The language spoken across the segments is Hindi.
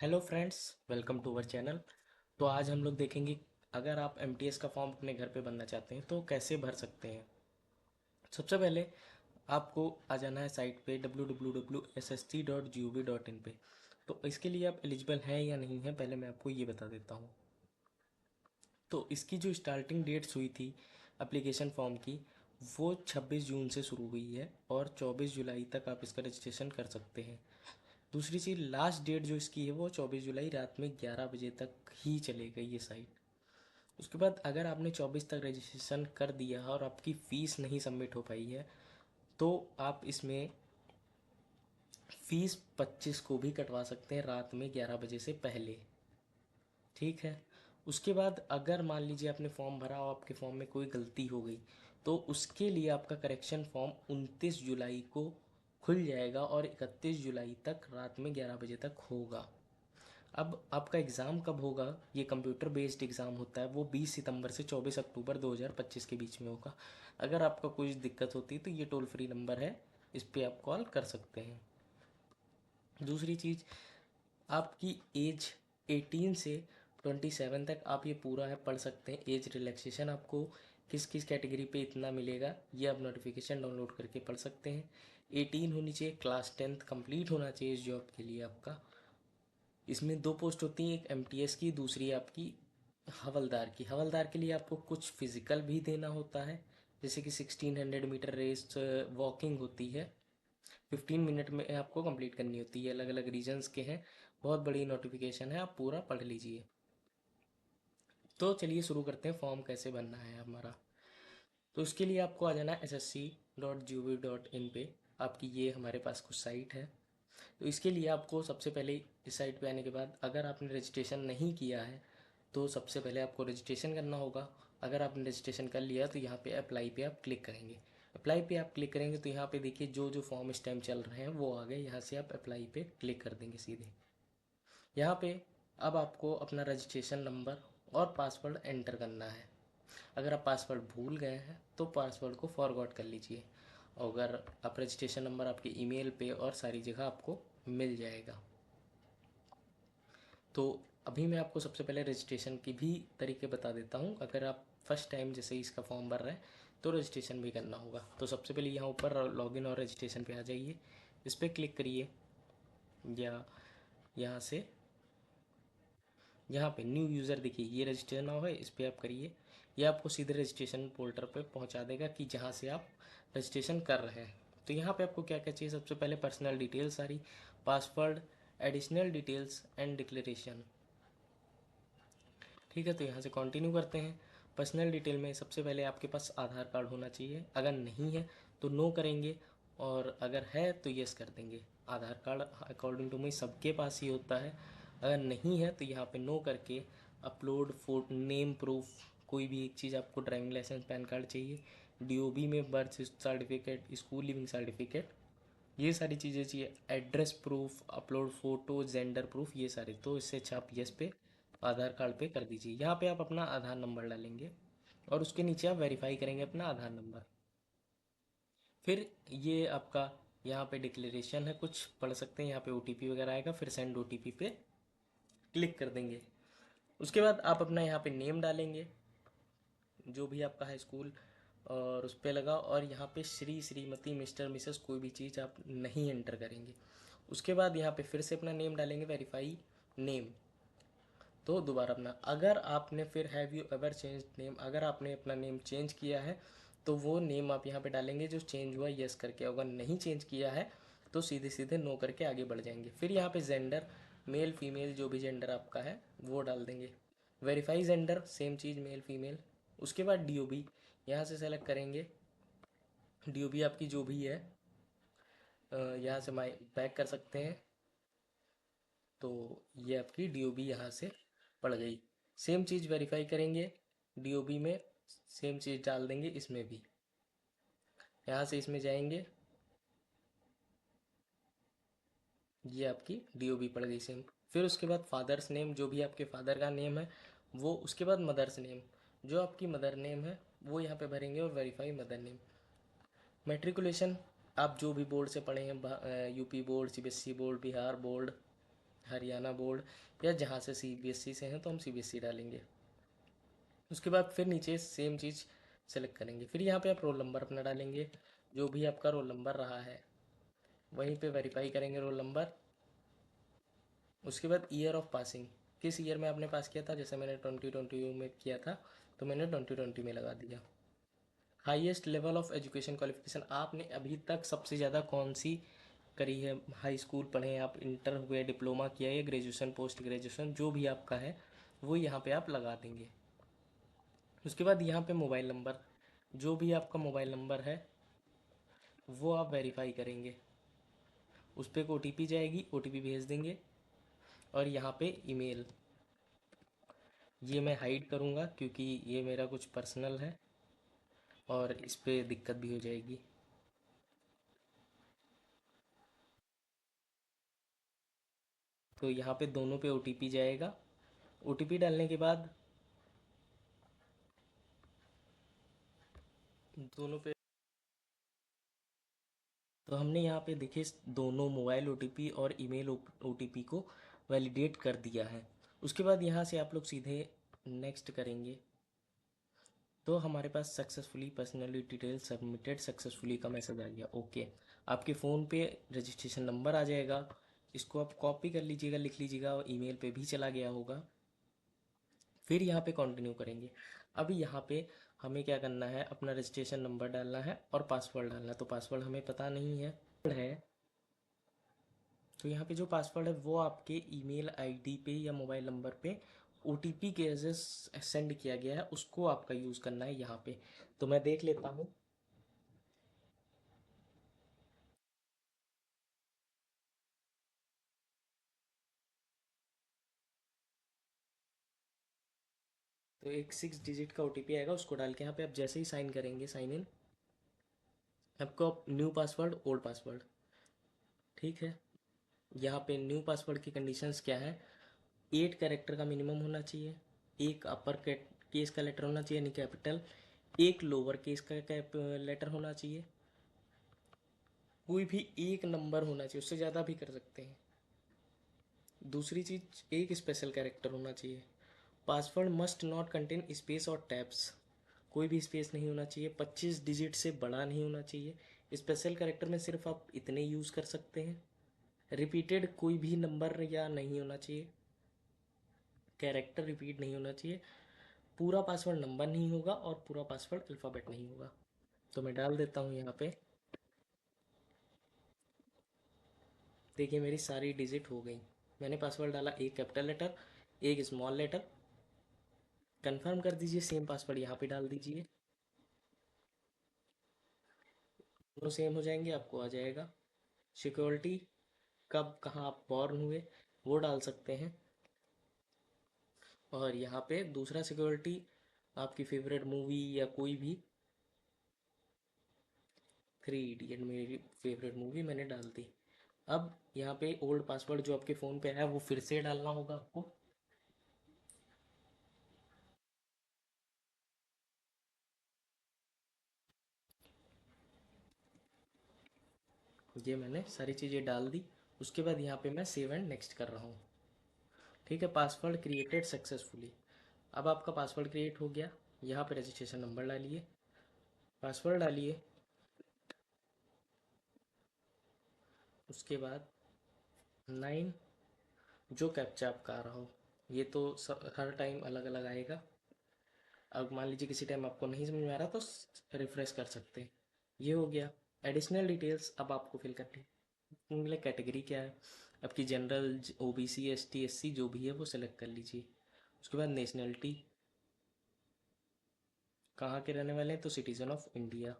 Hello friends, welcome to our channel. तो आज हम लोग देखेंगे अगर आप एमटीएस का फॉर्म अपने घर पे भरना चाहते हैं तो कैसे भर सकते हैं। सबसे पहले आपको आ जाना है साइट पे www.sst.gov.in पे। तो इसके लिए आप एलिजिबल हैं या नहीं हैं पहले मैं आपको ये बता देता हूँ। तो इसकी जो स्टार्टिंग डेट्स हुई थी एप्लीकेशन फॉर्म की, वो 26 जून से शुरू हुई है और 24 जुलाई तक आप इसका रजिस्ट्रेशन कर सकते हैं। दूसरी चीज़, लास्ट डेट जो इसकी है वो 24 जुलाई रात में 11 बजे तक ही चलेगा ये साइट। उसके बाद अगर आपने 24 तक रजिस्ट्रेशन कर दिया है और आपकी फ़ीस नहीं सबमिट हो पाई है तो आप इसमें फ़ीस 25 को भी कटवा सकते हैं रात में 11 बजे से पहले। ठीक है। उसके बाद अगर मान लीजिए आपने फॉर्म भरा और आपके फॉर्म में कोई गलती हो गई तो उसके लिए आपका करेक्शन फॉर्म 29 जुलाई को खुल जाएगा और 31 जुलाई तक रात में 11 बजे तक होगा। अब आपका एग्ज़ाम कब होगा? ये कंप्यूटर बेस्ड एग्ज़ाम होता है, वो 20 सितंबर से 24 अक्टूबर 2025 के बीच में होगा। अगर आपका कुछ दिक्कत होती है तो ये टोल फ्री नंबर है, इस पर आप कॉल कर सकते हैं। दूसरी चीज़, आपकी एज 18 से 27 तक आप ये पूरा है पढ़ सकते हैं। एज रिलैक्सेशन आपको किस किस कैटेगरी पे इतना मिलेगा ये आप नोटिफिकेशन डाउनलोड करके पढ़ सकते हैं। 18 होनी चाहिए, क्लास 10th कंप्लीट होना चाहिए इस जॉब के लिए आपका। इसमें दो पोस्ट होती हैं, एक एमटीएस की, दूसरी आपकी हवलदार की। हवलदार के लिए आपको कुछ फिजिकल भी देना होता है, जैसे कि 1600 मीटर रेस वॉकिंग होती है, 15 मिनट में आपको कंप्लीट करनी होती है। अलग अलग रीजन्स के हैं, बहुत बड़ी नोटिफिकेशन है, आप पूरा पढ़ लीजिए। तो चलिए शुरू करते हैं, फॉर्म कैसे भरना है हमारा। तो उसके लिए आपको आ जाना है SSC.gov.in पे। आपकी ये हमारे पास कुछ साइट है। तो इसके लिए आपको सबसे पहले इस साइट पे आने के बाद अगर आपने रजिस्ट्रेशन नहीं किया है तो सबसे पहले आपको रजिस्ट्रेशन करना होगा। अगर आपने रजिस्ट्रेशन कर लिया तो यहाँ पे अप्लाई पे आप क्लिक करेंगे। अप्लाई पे आप क्लिक करेंगे तो यहाँ पे देखिए जो जो फॉर्म इस टाइम चल रहे हैं वो आ गए। यहाँ से आप अप्लाई पे क्लिक कर देंगे सीधे। यहाँ पे अब आपको अपना रजिस्ट्रेशन नंबर और पासवर्ड एंटर करना है। अगर आप पासवर्ड भूल गए हैं तो पासवर्ड को फॉरगॉट कर लीजिए। अगर आप रजिस्ट्रेशन नंबर आपके ईमेल पे और सारी जगह आपको मिल जाएगा। तो अभी मैं आपको सबसे पहले रजिस्ट्रेशन की भी तरीके बता देता हूँ। अगर आप फर्स्ट टाइम जैसे इसका फॉर्म भर रहे हैं तो रजिस्ट्रेशन भी करना होगा। तो सबसे पहले यहाँ ऊपर लॉगिन और रजिस्ट्रेशन पे आ जाइए, इस पर क्लिक करिए या यहाँ से यहाँ पे न्यू यूज़र देखिए ये रजिस्ट्रेशन नाउ है, इस पर आप करिए। ये आपको सीधे रजिस्ट्रेशन पोर्टल पे पहुँचा देगा कि जहाँ से आप रजिस्ट्रेशन कर रहे हैं। तो यहाँ पे आपको क्या क्या चाहिए? सबसे पहले पर्सनल डिटेल्स सारी, password, additional details and declaration. ठीक है, तो यहाँ से कंटिन्यू करते हैं। पर्सनल डिटेल में सबसे पहले आपके पास आधार कार्ड होना चाहिए, अगर नहीं है तो नो करेंगे और अगर है तो यस कर देंगे। आधार कार्ड अकॉर्डिंग टू मी सबके पास ही होता है। अगर नहीं है तो यहाँ पे नो करके अपलोड फोटो, नेम प्रूफ, कोई भी एक चीज़ आपको, ड्राइविंग लाइसेंस, पैन कार्ड चाहिए, डीओबी में birth certificate, school leaving certificate, ये सारी चीज़ें चाहिए। Address proof, upload photo, gender proof, ये सारे। तो इससे अच्छा आप यस पे आधार कार्ड पे कर दीजिए। यहाँ पे आप अपना आधार नंबर डालेंगे और उसके नीचे आप वेरीफाई करेंगे अपना आधार नंबर। फिर ये आपका यहाँ पे डिक्लेरेशन है, कुछ पढ़ सकते हैं। यहाँ पे ओटीपी वगैरह आएगा, फिर सेंड ओटीपी पे क्लिक कर देंगे। उसके बाद आप अपना यहाँ पे नेम डालेंगे जो भी आपका है स्कूल, और उस पर लगा, और यहाँ पे श्री, श्रीमती, मिस्टर, मिसेस कोई भी चीज़ आप नहीं एंटर करेंगे। उसके बाद यहाँ पे फिर से अपना नेम डालेंगे, वेरीफाई नेम। तो दोबारा अपना, अगर आपने फिर have you ever change name, अगर आपने अपना नेम चेंज किया है तो वो नेम आप यहाँ पे डालेंगे जो चेंज हुआ, यस करके। अगर नहीं चेंज किया है तो सीधे सीधे नो करके आगे बढ़ जाएंगे। फिर यहाँ पे जेंडर, मेल फीमेल जो भी जेंडर आपका है वो डाल देंगे। वेरीफाई जेंडर, सेम चीज़, मेल फीमेल। उसके बाद डीओबी यहाँ से सेलेक्ट करेंगे। डीओबी आपकी जो भी है यहाँ से माई बैक कर सकते हैं। तो ये आपकी डीओबी यहाँ से पड़ गई। सेम चीज़ वेरीफाई करेंगे डीओबी में, सेम चीज़ डाल देंगे इसमें भी। यहाँ से इसमें जाएंगे, ये आपकी डीओबी पड़ गई सेम। फिर उसके बाद फादर्स नेम, जो भी आपके फादर का नेम है वो। उसके बाद मदर्स नेम, जो आपकी मदर नेम है वो यहाँ पे भरेंगे, और वेरीफाई मदर नेम। मेट्रिकुलेशन, आप जो भी बोर्ड से पढ़े हैं, UP board, CBSE board, Bihar board, Haryana board या जहाँ से सीबीएसई से हैं तो हम सीबीएसई डालेंगे। उसके बाद फिर नीचे सेम चीज़ सेलेक्ट करेंगे। फिर यहाँ पे आप रोल नंबर अपना डालेंगे, जो भी आपका रोल नंबर रहा है वहीं पे वेरीफाई करेंगे रोल नंबर। उसके बाद ईयर ऑफ पासिंग, किस ईयर में आपने पास किया था, जैसे मैंने 2020 में किया था तो मैंने 2020 में लगा दिया। Highest level of education qualification, आपने अभी तक सबसे ज़्यादा कौन सी करी है, हाई स्कूल पढ़े हैं आप, इंटर हुए, डिप्लोमा किया है, या ग्रेजुएशन, पोस्ट ग्रेजुएशन, जो भी आपका है वो यहाँ पे आप लगा देंगे। उसके बाद यहाँ पे मोबाइल नंबर, जो भी आपका मोबाइल नंबर है वो आप वेरीफाई करेंगे। उस पर एक ओटीपी जाएगी, ओटीपी भेज देंगे। और यहाँ पे ईमेल, ये मैं हाइड करूँगा क्योंकि ये मेरा कुछ पर्सनल है और इस पे दिक्कत भी हो जाएगी। तो यहाँ पे दोनों पे ओटीपी जाएगा। ओटीपी डालने के बाद दोनों पे, तो हमने यहाँ पे देखिए दोनों मोबाइल ओटीपी और ईमेल ओटीपी को वैलिडेट कर दिया है। उसके बाद यहाँ से आप लोग सीधे नेक्स्ट करेंगे तो हमारे पास successfully personally detail submitted successfully का मैसेज आ गया। ओके, आपके फ़ोन पे रजिस्ट्रेशन नंबर आ जाएगा, इसको आप कॉपी कर लीजिएगा, लिख लीजिएगा, और ईमेल पे भी चला गया होगा। फिर यहाँ पे कंटिन्यू करेंगे। अभी यहाँ पे हमें क्या करना है, अपना रजिस्ट्रेशन नंबर डालना है और पासवर्ड डालना है। तो पासवर्ड हमें पता नहीं है तो यहाँ पे जो पासवर्ड है वो आपके ईमेल आईडी पे या मोबाइल नंबर पे ओटीपी के एज सेंड किया गया है, उसको आपका यूज़ करना है यहाँ पे। तो मैं देख लेता हूँ। तो एक 6 डिजिट का ओटीपी आएगा, उसको डाल के यहाँ पे आप जैसे ही साइन करेंगे, साइन इन, आपको न्यू पासवर्ड ओल्ड पासवर्ड, ठीक है। यहाँ पे न्यू पासवर्ड की कंडीशंस क्या है, 8 कैरेक्टर का मिनिमम होना चाहिए, एक अपर केस का लेटर होना चाहिए यानी कैपिटल, एक लोअर केस का लेटर होना चाहिए, कोई भी एक नंबर होना चाहिए, उससे ज़्यादा भी कर सकते हैं। दूसरी चीज़, एक स्पेशल कैरेक्टर होना चाहिए। Password must not contain space और टैब्स, कोई भी स्पेस नहीं होना चाहिए। 25 डिजिट से बड़ा नहीं होना चाहिए। स्पेशल कैरेक्टर में सिर्फ आप इतने यूज़ कर सकते हैं। रिपीटेड कोई भी नंबर या नहीं होना चाहिए, कैरेक्टर रिपीट नहीं होना चाहिए। पूरा पासवर्ड नंबर नहीं होगा और पूरा पासवर्ड अल्फ़ाबेट नहीं होगा। तो मैं डाल देता हूँ यहाँ पे। देखिए मेरी सारी डिजिट हो गई। मैंने पासवर्ड डाला, एक कैपिटल लेटर, एक स्मॉल लेटर। कंफर्म कर दीजिए, सेम पासवर्ड यहाँ पे डाल दीजिए, दोनों सेम हो जाएंगे, आपको आ जाएगा। सिक्योरिटी, कब कहाँ आप बॉर्न हुए वो डाल सकते हैं। और यहाँ पे दूसरा सिक्योरिटी, आपकी फेवरेट मूवी या कोई भी, 3 इडियट मेरी फेवरेट मूवी, मैंने डाल दी। अब यहाँ पे ओल्ड पासवर्ड जो आपके फ़ोन पे है वो फिर से डालना होगा आपको। ये मैंने सारी चीज़ें डाल दी। उसके बाद यहाँ पे मैं सेव एंड नेक्स्ट कर रहा हूँ। ठीक है, पासवर्ड क्रिएटेड सक्सेसफुली। अब आपका पासवर्ड क्रिएट हो गया। यहाँ पे रजिस्ट्रेशन नंबर डालिए, पासवर्ड डालिए। उसके बाद 9, जो कैप्चा आपका आ रहा हो, ये तो हर टाइम अलग अलग आएगा। अब मान लीजिए किसी टाइम आपको नहीं समझ में आ रहा तो रिफ्रेश कर सकते हैं। ये हो गया। एडिशनल डिटेल्स अब आपको फिल करनी है। मतलब कैटेगरी क्या है आपकी, जनरल, ओबीसी, एसटी, एससी, जो भी है वो सेलेक्ट कर लीजिए। उसके बाद नेशनलिटी, कहाँ के रहने वाले हैं, तो citizen of India.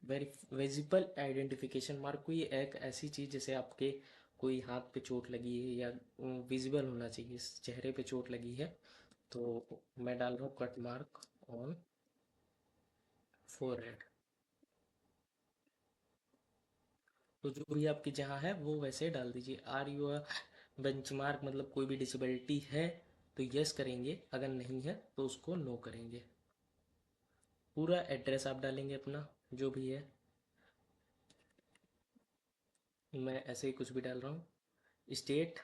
Very visible identification mark, कोई एक ऐसी चीज़ जैसे आपके कोई हाथ पे चोट लगी है या विजिबल होना चाहिए, चेहरे पे चोट लगी है। तो मैं डाल रहा हूँ कट मार्क ऑन फोरहेड। तो जो भी आपकी जहाँ है वो वैसे डाल दीजिए। आर यू बेंचमार्क, मतलब कोई भी डिसेबिलिटी है तो यस करेंगे, अगर नहीं है तो उसको नो करेंगे। पूरा एड्रेस आप डालेंगे अपना, जो भी है। मैं ऐसे ही कुछ भी डाल रहा हूँ। स्टेट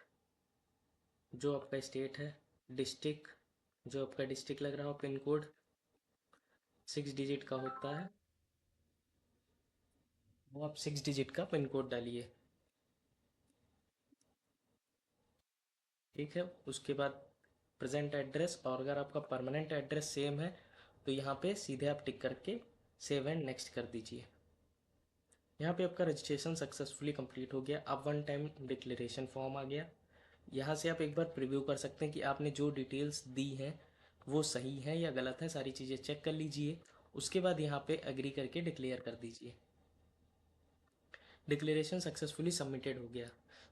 जो आपका स्टेट है, डिस्ट्रिक्ट जो आपका डिस्ट्रिक्ट लग रहा हो, पिन कोड 6 डिजिट का होता है, वो आप 6 डिजिट का पिन कोड डालिए। ठीक है, उसके बाद प्रेजेंट एड्रेस, और अगर आपका परमानेंट एड्रेस सेम है तो यहाँ पे सीधे आप टिक करके सेव एंड नेक्स्ट कर दीजिए। यहाँ पे आपका रजिस्ट्रेशन सक्सेसफुली कंप्लीट हो गया। अब वन टाइम डिक्लेरेशन फॉर्म आ गया। यहाँ से आप एक बार प्रीव्यू कर सकते हैं कि आपने जो डिटेल्स दी हैं वो सही हैं या गलत हैं, सारी चीज़ें चेक कर लीजिए। उसके बाद यहाँ पे एग्री करके डिक्लेयर कर दीजिए। डिक्लेरेशन सक्सेसफुली सबमिटेड हो गया।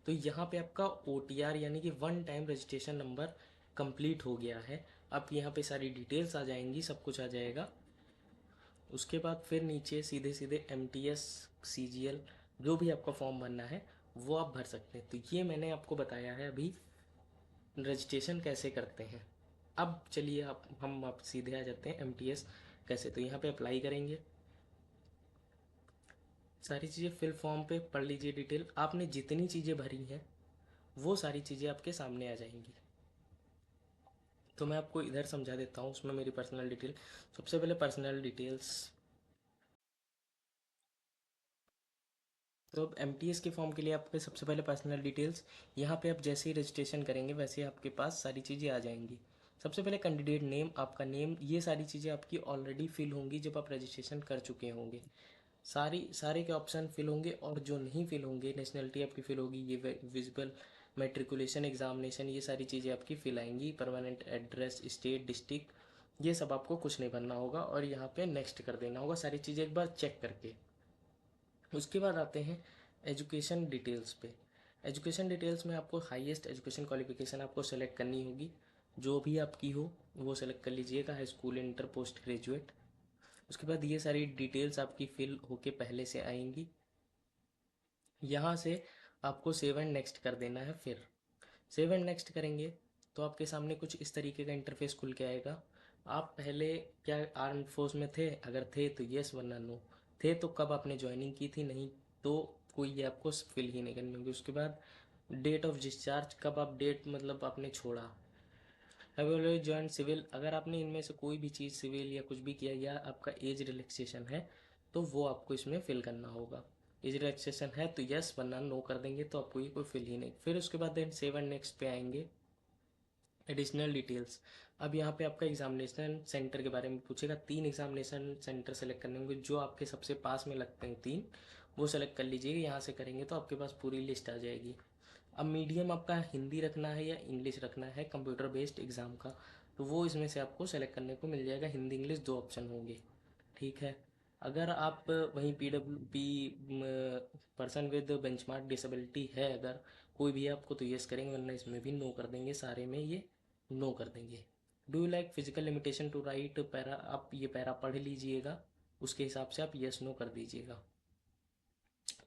तो यहाँ पे आपका OTR यानी कि one time registration number complete हो गया है। अब यहाँ पे सारी डिटेल्स आ जाएंगी, सब कुछ आ जाएगा। उसके बाद फिर नीचे सीधे सीधे MTS CGL जो भी आपका फॉर्म भरना है वो आप भर सकते हैं। तो ये मैंने आपको बताया है अभी रजिस्ट्रेशन कैसे करते हैं। अब चलिए आप सीधे आ जाते हैं MTS कैसे। तो यहाँ पे अप्लाई करेंगे, सारी चीज़ें फिल फॉर्म पे पढ़ लीजिए, डिटेल आपने जितनी चीज़ें भरी हैं वो सारी चीज़ें आपके सामने आ जाएंगी। तो मैं आपको इधर समझा देता हूँ, उसमें मेरी पर्सनल डिटेल। सबसे पहले पर्सनल डिटेल्स। तो अब MTS के फॉर्म के लिए आपके सबसे पहले पर्सनल डिटेल्स, यहाँ पे आप जैसे ही रजिस्ट्रेशन करेंगे वैसे ही आपके पास सारी चीज़ें आ जाएंगी। सबसे पहले कैंडिडेट नेम, आपका नेम, ये सारी चीज़ें आपकी ऑलरेडी फिल होंगी जब आप रजिस्ट्रेशन कर चुके होंगे। सारे के ऑप्शन फिल होंगे, और जो नहीं फिल होंगे, नेशनलिटी आपकी फिल होगी, ये विजिबल मेट्रिकुलेशन एग्जामिनेशन, ये सारी चीज़ें आपकी फिल आएंगी। परमानेंट एड्रेस, स्टेट, डिस्ट्रिक्ट, ये सब आपको कुछ नहीं भरना होगा और यहाँ पे नेक्स्ट कर देना होगा सारी चीज़ें एक बार चेक करके। उसके बाद आते हैं एजुकेशन डिटेल्स पे। एजुकेशन डिटेल्स में आपको हाईएस्ट एजुकेशन क्वालिफिकेशन आपको सेलेक्ट करनी होगी, जो भी आपकी हो वो सेलेक्ट कर लीजिएगा, high school, inter, post graduate. उसके बाद ये सारी डिटेल्स आपकी फिल होके पहले से आएंगी। यहाँ से आपको सेव एंड नेक्स्ट कर देना है। फिर सेव एंड नेक्स्ट करेंगे तो आपके सामने कुछ इस तरीके का इंटरफेस खुल के आएगा। आप पहले क्या आर्म फोर्स में थे? अगर थे तो यस, वरना नो। थे तो कब आपने ज्वाइनिंग की थी? नहीं तो कोई ये आपको फिल ही नहीं करनी होगी। उसके बाद डेट ऑफ डिस्चार्ज, कब आप डेट मतलब आपने छोड़ा। हैव ऑलरेडी जॉइन सिविल, अगर आपने इनमें से कोई भी चीज़ सिविल या कुछ भी किया या आपका एज रिलैक्सेशन है तो वो आपको इसमें फिल करना होगा। एज रिलैक्सेशन है तो यस, वरना नो कर देंगे तो आपको ये कोई फिल ही नहीं। फिर उसके बाद देन सेव एंड नेक्स्ट पे आएंगे। एडिशनल डिटेल्स, अब यहाँ पे आपका एग्जामिनेशन सेंटर के बारे में पूछेगा। 3 एग्जामिनेशन सेंटर सेलेक्ट करने होंगे, जो आपके सबसे पास में लगते हैं 3, वो सेलेक्ट कर लीजिएगा। यहाँ से करेंगे तो आपके पास पूरी लिस्ट आ जाएगी। अब मीडियम आपका हिंदी रखना है या इंग्लिश रखना है कंप्यूटर बेस्ड एग्ज़ाम का, तो वो इसमें से आपको सेलेक्ट करने को मिल जाएगा। हिंदी इंग्लिश 2 ऑप्शन होंगे। ठीक है, अगर आप वहीं PWP person with benchmark disability है अगर कोई भी आपको, तो यस करेंगे, वरना इसमें भी नो कर देंगे, सारे में ये नो कर देंगे। Do you like physical limitation to write para, आप ये पैरा पढ़ लीजिएगा, उसके हिसाब से आप यस नो कर दीजिएगा।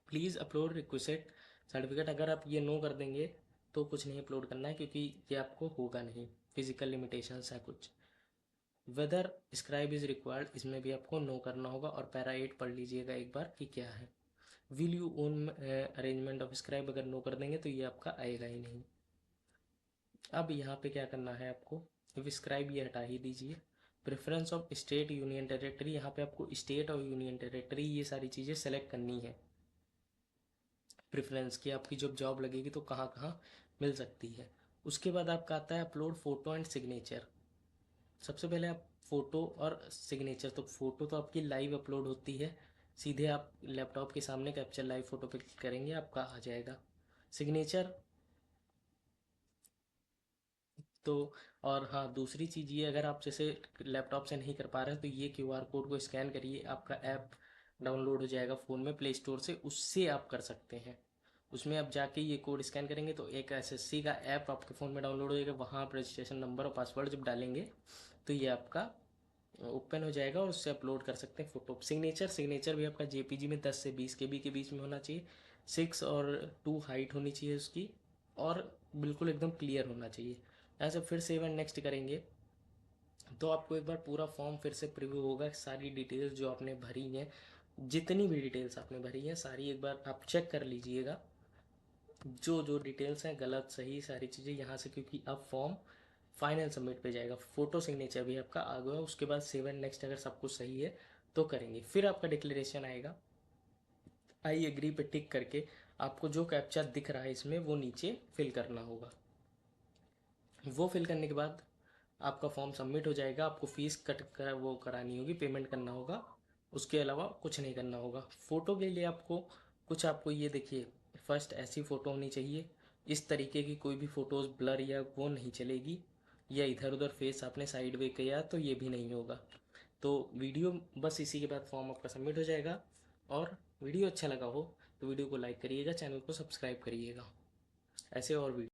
प्लीज़ अपलोड रिक्वेस्ट सर्टिफिकेट, अगर आप ये नो कर देंगे तो कुछ नहीं अपलोड करना है, क्योंकि ये आपको होगा नहीं, फिजिकल लिमिटेशंस है कुछ। वेदर स्क्राइब इज़ रिक्वायर्ड, इसमें भी आपको नो करना होगा, और पैरा 8 पढ़ लीजिएगा एक बार कि क्या है। Will you own arrangement of scribe, अगर नो कर देंगे तो ये आपका आएगा ही नहीं। अब यहाँ पे क्या करना है आपको, स्क्राइब ये हटा ही दीजिए। Preference of state union territory, यहाँ पे आपको स्टेट और यूनियन टेरेटरी ये सारी चीज़ें सेलेक्ट करनी है। प्रेफरेंस की आपकी जब जॉब लगेगी तो कहाँ कहाँ मिल सकती है। उसके बाद आपका आता है अपलोड फ़ोटो एंड सिग्नेचर। सबसे पहले आप फ़ोटो और सिग्नेचर, तो फ़ोटो तो आपकी लाइव अपलोड होती है, सीधे आप लैपटॉप के सामने कैप्चर लाइव फ़ोटो पे क्लिक करेंगे आपका आ जाएगा। सिग्नेचर तो, और हाँ दूसरी चीज़ ये, अगर आप जैसे लैपटॉप से नहीं कर पा रहे हैं तो ये QR कोड को स्कैन करिए, आपका ऐप डाउनलोड हो जाएगा फ़ोन में प्ले स्टोर से, उससे आप कर सकते हैं। उसमें आप जाके ये कोड स्कैन करेंगे तो एक SSC का ऐप आपके फ़ोन में डाउनलोड हो जाएगा, वहाँ आप रजिस्ट्रेशन नंबर और पासवर्ड जब डालेंगे तो ये आपका ओपन हो जाएगा और उससे अपलोड कर सकते हैं फ़ोटो। सिग्नेचर भी आपका JPG में 10 से 20 KB के बीच में होना चाहिए, 6 और 2 हाइट होनी चाहिए उसकी, और बिल्कुल एकदम क्लियर होना चाहिए। ऐसे फिर सेव एंड नेक्स्ट करेंगे तो आपको एक बार पूरा फॉर्म फिर से प्रीव्यू होगा, सारी डिटेल्स जो आपने भरी हैं, जितनी भी डिटेल्स आपने भरी हैं सारी एक बार आप चेक कर लीजिएगा। जो जो डिटेल्स हैं गलत सही सारी चीज़ें यहाँ से, क्योंकि अब फॉर्म फाइनल सबमिट पे जाएगा। फ़ोटो सिग्नेचर भी आपका आ गया, उसके बाद सेव एंड नेक्स्ट अगर सब कुछ सही है तो करेंगे। फिर आपका डिक्लेरेशन आएगा, आई एग्री पे टिक करके आपको जो कैप्चा दिख रहा है इसमें वो नीचे फिल करना होगा। वो फिल करने के बाद आपका फॉर्म सबमिट हो जाएगा। आपको फ़ीस कट कर वो करानी होगी, पेमेंट करना होगा, उसके अलावा कुछ नहीं करना होगा। फ़ोटो के लिए आपको ये देखिए, फर्स्ट ऐसी फ़ोटो होनी चाहिए, इस तरीके की कोई भी फ़ोटोज़ ब्लर या वो नहीं चलेगी, या इधर उधर फेस आपने साइड वे किया तो ये भी नहीं होगा। तो वीडियो बस इसी के बाद फॉर्म आपका सबमिट हो जाएगा। और वीडियो अच्छा लगा हो तो वीडियो को लाइक करिएगा, चैनल को सब्सक्राइब करिएगा। ऐसे और वीडियो